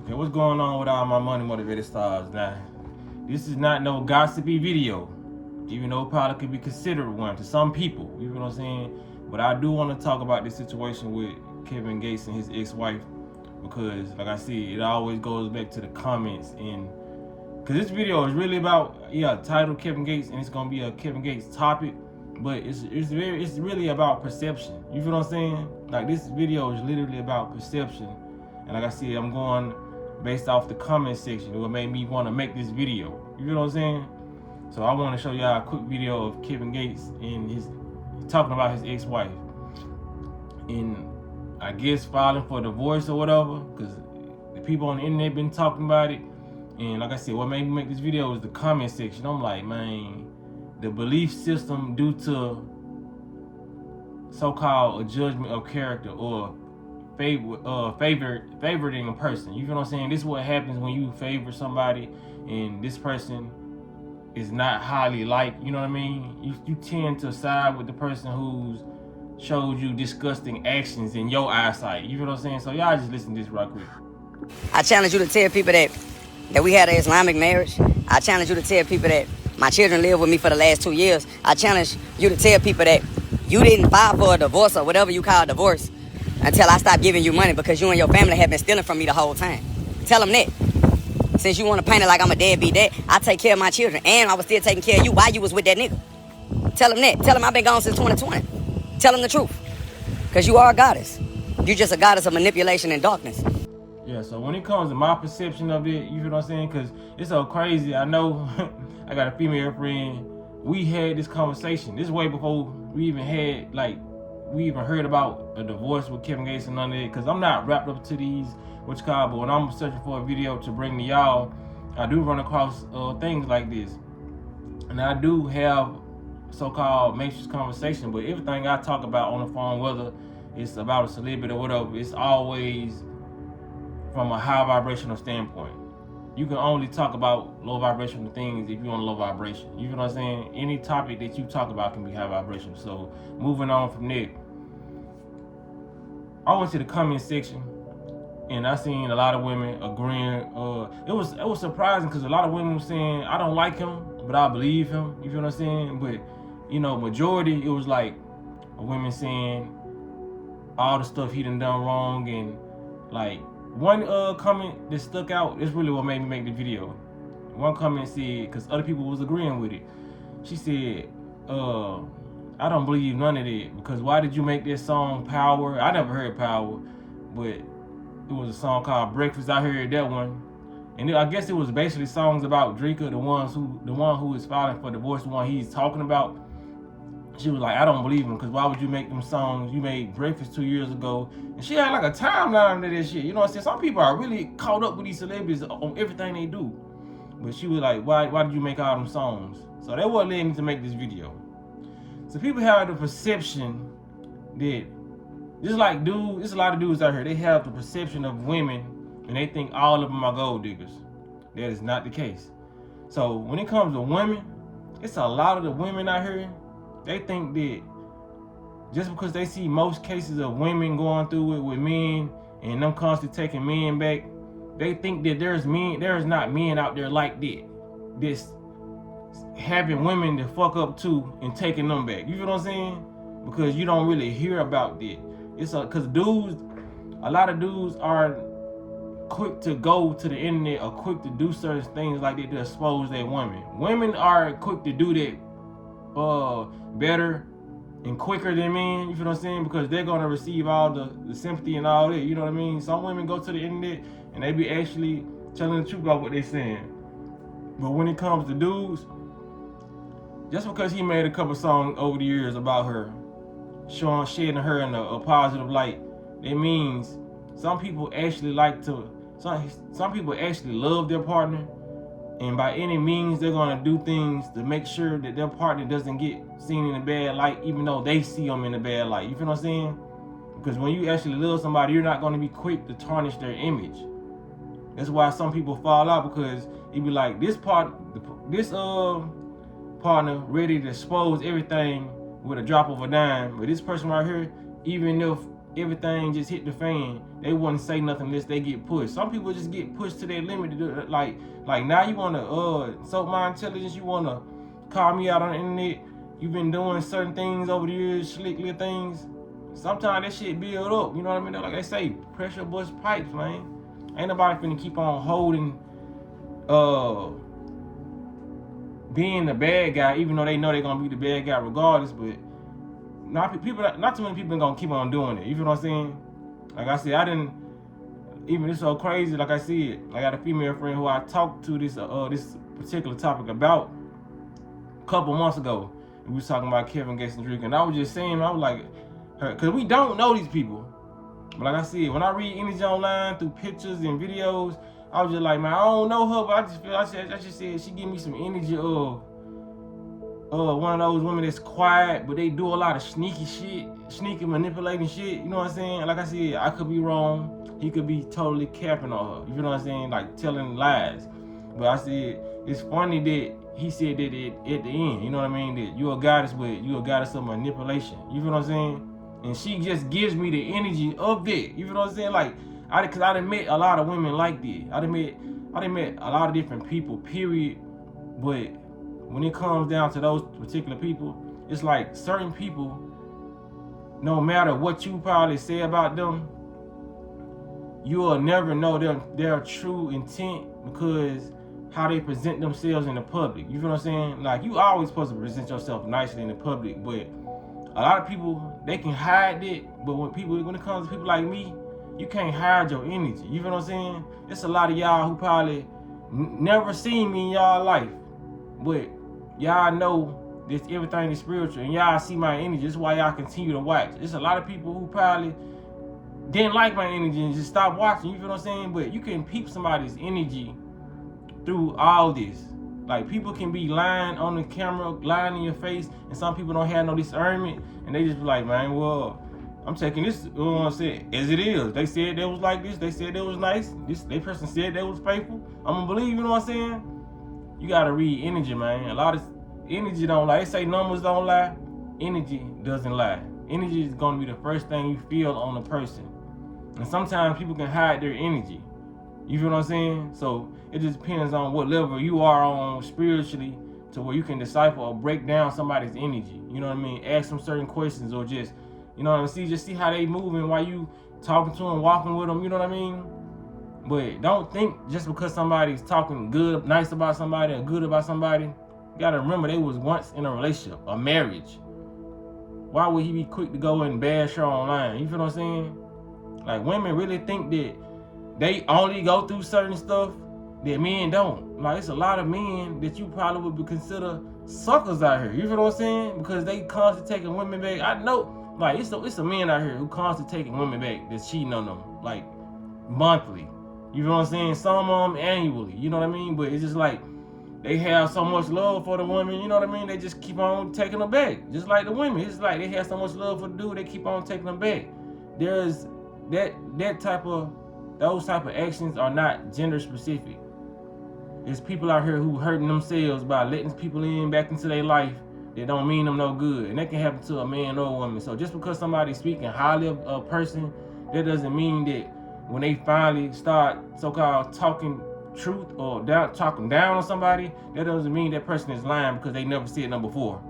Okay, what's going on with all my money motivated stars? Now, this is not no gossipy video, even though it probably could be considered one to some people. You know what I'm saying? But I do want to talk about this situation with Kevin Gates and his ex-wife because, like I said, it always goes back to the comments and because this video is really about titled Kevin Gates and it's gonna be a Kevin Gates topic, but it's really about perception. You feel what I'm saying? Like this video is literally about perception, and like I said, I'm going based off the comment section. What made me want to make this video. You feel what I'm saying? So I want to show y'all a quick video of Kevin Gates and his talking about his ex-wife, and I guess filing for divorce or whatever, because the people on the internet been talking about it. And like I said, what made me make this video is the comment section. I'm like, man, the belief system due to so-called a judgment of character or favoring a person. You feel what I'm saying? This is what happens when you favor somebody and this person is not highly liked. You know what I mean? You tend to side with the person who's showed you disgusting actions in your eyesight. You feel what I'm saying? So y'all just listen to this right quick. I challenge you to tell people that we had an Islamic marriage. I challenge you to tell people that my children lived with me for the last 2 years. I challenge you to tell people that you didn't file for a divorce or whatever you call a divorce until I stopped giving you money because you and your family have been stealing from me the whole time. Tell them that. Since you want to paint it like I'm a deadbeat dad, I take care of my children and I was still taking care of you while you was with that nigga. Tell them that. Tell them I've been gone since 2020. Tell them the truth. Because you are a goddess. You're just a goddess of manipulation and darkness. Yeah, so when it comes to my perception of it, you feel what I'm saying? Because it's so crazy. I know I got a female friend. We had this conversation. This is way before we even had, we even heard about a divorce with Kevin Gates and none of that. Because I'm not wrapped up to these, but when I'm searching for a video to bring to y'all, I do run across things like this. And I do have so-called matrix conversation, but everything I talk about on the phone, whether it's about a celebrity or whatever, it's always from a high vibrational standpoint. You can only talk about low vibrational things if you're on low vibration. You know what I'm saying? Any topic that you talk about can be high vibrational. So moving on from there, I went to the comment section and I seen a lot of women agreeing. It was surprising because a lot of women were saying, I don't like him, but I believe him. You feel what I'm saying? But majority, it was like women saying all the stuff he done wrong, and like one comment that stuck out, is really what made me make the video. One comment said, because other people was agreeing with it, she said, I don't believe none of that, because why did you make this song Power? I never heard Power, but it was a song called Breakfast. I heard that one, and I guess it was basically songs about Dreka, the one who is filing for divorce, the one he's talking about. She was like, I don't believe him, because why would you make them songs? You made Breakfast 2 years ago. And she had like a timeline to this shit. You know what I'm saying? Some people are really caught up with these celebrities on everything they do. But she was like, why did you make all them songs? So that what led me to make this video. So people have the perception that, just like dudes, there's a lot of dudes out here, they have the perception of women and they think all of them are gold diggers. That is not the case. So when it comes to women, it's a lot of the women out here, they think that just because they see most cases of women going through it with men and them constantly taking men back, they think that there's not men out there like that, this having women to fuck up too and taking them back. You feel what I'm saying? Because you don't really hear about that. It's because a lot of dudes are quick to go to the internet or quick to do certain things like that to expose their women. Women are quick to do that better and quicker than men, you feel what I'm saying? Because they're gonna receive all the sympathy and all that, you know what I mean? Some women go to the internet and they be actually telling the truth about what they're saying. But when it comes to dudes, just because he made a couple songs over the years about her, shedding her in a positive light, it means some people actually some people actually love their partner, and by any means they're gonna do things to make sure that their partner doesn't get seen in a bad light, even though they see them in a bad light. You feel what I'm saying? Because when you actually love somebody, you're not gonna be quick to tarnish their image. That's why some people fall out, because it be like this partner ready to expose everything with a drop of a dime, but this person right here, even if everything just hit the fan, they wouldn't say nothing unless they get pushed. Some people just get pushed to their limit. Like now you wanna insult my intelligence, you wanna call me out on the internet. You've been doing certain things over the years, slick little things. Sometimes that shit build up, you know what I mean? Like they say, pressure bust pipes, man. Ain't nobody finna keep on holding being the bad guy, even though they know they're gonna be the bad guy regardless. But not too many people are gonna keep on doing it. You feel what I'm saying? Like I said, I didn't even, it's so crazy. Like I said, I got a female friend who I talked to this particular topic about a couple months ago. We was talking about Kevin Gates and Drake, and I was just saying, I was like, because we don't know these people. But like I said, when I read energy online through pictures and videos, I was just like, man, I don't know her, but I just said she give me some energy of one of those women that's quiet, but they do a lot of sneaky shit, sneaky manipulating shit. You know what I'm saying? Like I said, I could be wrong. He could be totally capping on her. You know what I'm saying? Like telling lies. But I said, it's funny that he said that at the end. You know what I mean? That you're a goddess, but you're a goddess of manipulation. You feel what I'm saying? And she just gives me the energy of that. You feel what I'm saying? Like, cause I done met a lot of women like that. I done met a lot of different people, period. But when it comes down to those particular people, it's like certain people, no matter what you probably say about them, you will never know their true intent because how they present themselves in the public. You feel what I'm saying? Like, you always supposed to present yourself nicely in the public, but a lot of people, they can hide it. But when it comes to people like me, you can't hide your energy. You feel what I'm saying? There's a lot of y'all who probably never seen me in y'all life, but y'all know this everything is spiritual, and y'all see my energy. That's why y'all continue to watch. There's a lot of people who probably didn't like my energy and just stopped watching. You feel what I'm saying? But you can peep somebody's energy through all this. Like, people can be lying on the camera, lying in your face, and some people don't have no discernment, and they just be like, man, well, I'm taking this, you know what I'm saying, as it is. They said they was like this, they said they was nice, they person said they was faithful. I'm gonna believe, you know what I'm saying? You gotta read energy, man. A lot of energy don't lie. They say numbers don't lie. Energy doesn't lie. Energy is gonna be the first thing you feel on a person. And sometimes people can hide their energy. You feel what I'm saying? So it just depends on what level you are on spiritually to where you can decipher or break down somebody's energy. You know what I mean? Ask them certain questions or just, you know what I mean? Just see how they moving while you talking to them, walking with them. You know what I mean? But don't think just because somebody's talking good, nice about somebody or good about somebody, you gotta remember they was once in a relationship, a marriage. Why would he be quick to go and bash her online? You feel what I'm saying? Like, women really think that they only go through certain stuff that men don't. Like, it's a lot of men that you probably would consider suckers out here. You feel what I'm saying? Because they constantly taking women back. I know, like, it's a men out here who constantly taking women back that's cheating on them, like, monthly. You feel what I'm saying? Some of them annually. You know what I mean? But it's just like they have so much love for the women. You know what I mean? They just keep on taking them back, just like the women. It's like they have so much love for the dude, they keep on taking them back. There's those type of actions are not gender specific. It's people out here who hurting themselves by letting people in back into their life that don't mean them no good. And that can happen to a man or a woman. So just because somebody's speaking highly of a person, that doesn't mean that when they finally start so-called talking truth or talking down on somebody, that doesn't mean that person is lying because they never said them before.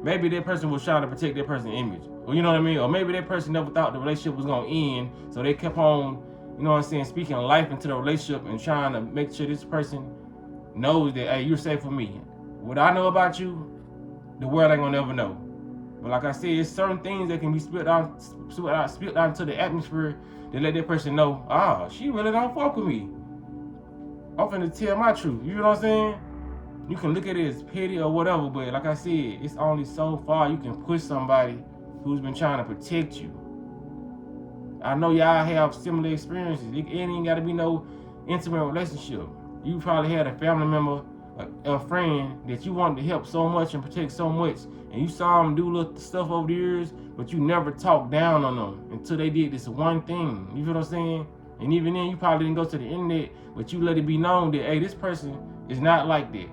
Maybe that person was trying to protect their person's image. Or, you know what I mean? Or maybe that person never thought the relationship was going to end, so they kept on, you know what I'm saying, speaking life into the relationship and trying to make sure this person knows that, hey, you're safe for me. What I know about you, the world ain't gonna never know. But like I said, it's certain things that can be spilled out into the atmosphere that let that person know, she really don't fuck with me. I'm finna tell my truth. You know what I'm saying? You can look at it as petty or whatever, but like I said, it's only so far you can push somebody who's been trying to protect you. I know y'all have similar experiences. It ain't gotta be no intimate relationship. You probably had a family member, a friend that you wanted to help so much and protect so much, and you saw them do little stuff over the years, but you never talked down on them until they did this one thing. You feel what I'm saying? And even then, you probably didn't go to the internet, but you let it be known that, hey, this person is not like that.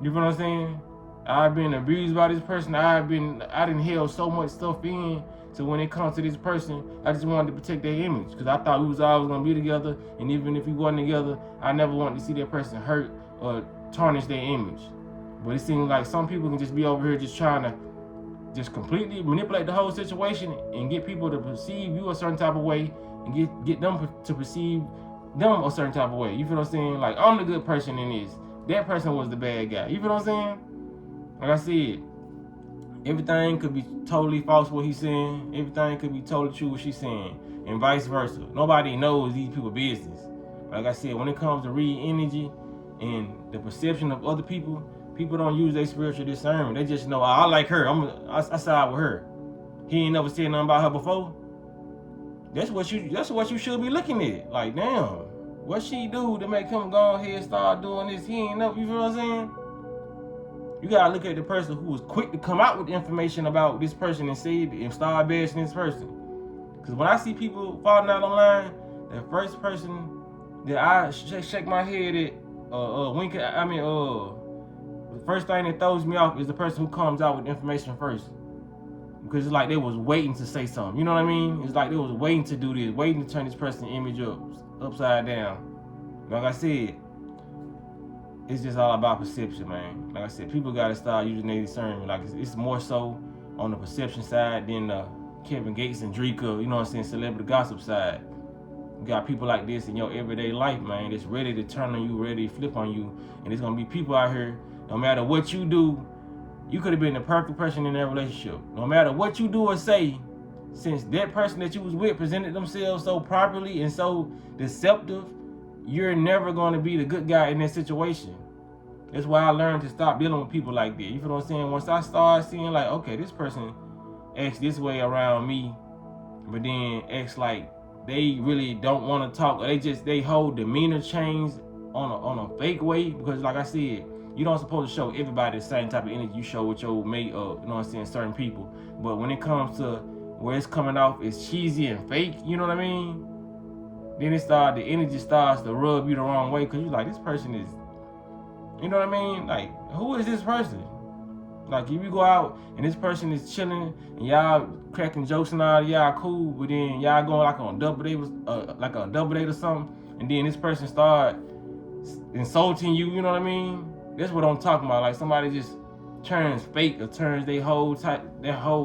You feel what I'm saying? I've been abused by this person. I didn't held so much stuff in So when it comes to this person, I just wanted to protect their image because I thought we was always gonna be together. And even if we wasn't together, I never wanted to see that person hurt or tarnish their image. But it seems like some people can just be over here just trying to just completely manipulate the whole situation and get people to perceive you a certain type of way and get them to perceive them a certain type of way. You feel what I'm saying? Like, I'm the good person in this. That person was the bad guy. You feel what I'm saying? Like I said, everything could be totally false what he's saying. Everything could be totally true what she's saying. And vice versa. Nobody knows these people's business. Like I said, when it comes to reading energy and the perception of other people, people don't use their spiritual discernment. They just know, I like her. I side with her. He ain't never said nothing about her before. That's what you should be looking at. Like, damn, what she do to make him go ahead and start doing this? He ain't never, you feel what I'm saying? You gotta look at the person who was quick to come out with information about this person and say and start bashing this person. Because when I see people falling out online, the first person that I shake my head at, the first thing that throws me off is the person who comes out with information first. Because it's like they was waiting to say something. You know what I mean? It's like they was waiting to do this, waiting to turn this person's image upside down. Like I said, it's just all about perception, man. Like I said, people gotta start using their discernment. Like it's more so on the perception side than Kevin Gates and Dreka, you know what I'm saying, celebrity gossip side. You got people like this in your everyday life, man, that's ready to turn on you, ready to flip on you. And there's gonna be people out here, no matter what you do, you could have been the perfect person in that relationship. No matter what you do or say, since that person that you was with presented themselves so properly and so deceptive, you're never going to be the good guy in that situation. That's why I learned to stop dealing with people like that. You feel what I'm saying? Once I started seeing like, okay, this person acts this way around me, but then acts like they really don't want to talk, or they hold demeanor change on a fake way. Because like I said, you don't supposed to show everybody the same type of energy you show with your mate or, you know what I'm saying, certain people. But when it comes to where it's coming off is cheesy and fake, you know what I mean? Then the energy starts to rub you the wrong way because you're like, this person is, you know what I mean? Like, who is this person? Like, if you go out and this person is chilling and y'all cracking jokes and all, y'all cool, but then y'all going like on a double date or something, and then this person start insulting you, you know what I mean? That's what I'm talking about. Like somebody just turns fake or turns their whole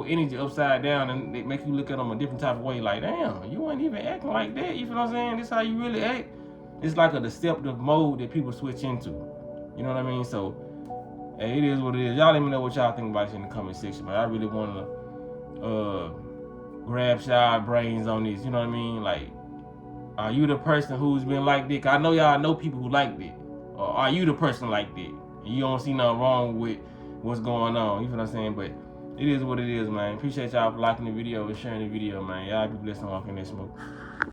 energy upside down and they make you look at them a different type of way. Like, damn, you ain't even acting like that. You feel what I'm saying? This is how you really act. It's like a deceptive mode that people switch into. You know what I mean? So, hey, it is what it is. Y'all let me know what y'all think about this in the comment section. But I really want to grab y'all brains on this. You know what I mean? Like, are you the person who's been like this? I know y'all know people who like this. Or are you the person like that? And you don't see nothing wrong with what's going on. You feel what I'm saying? But it is what it is, man. Appreciate y'all for liking the video and sharing the video, man. Y'all be blessed and walking that smoke.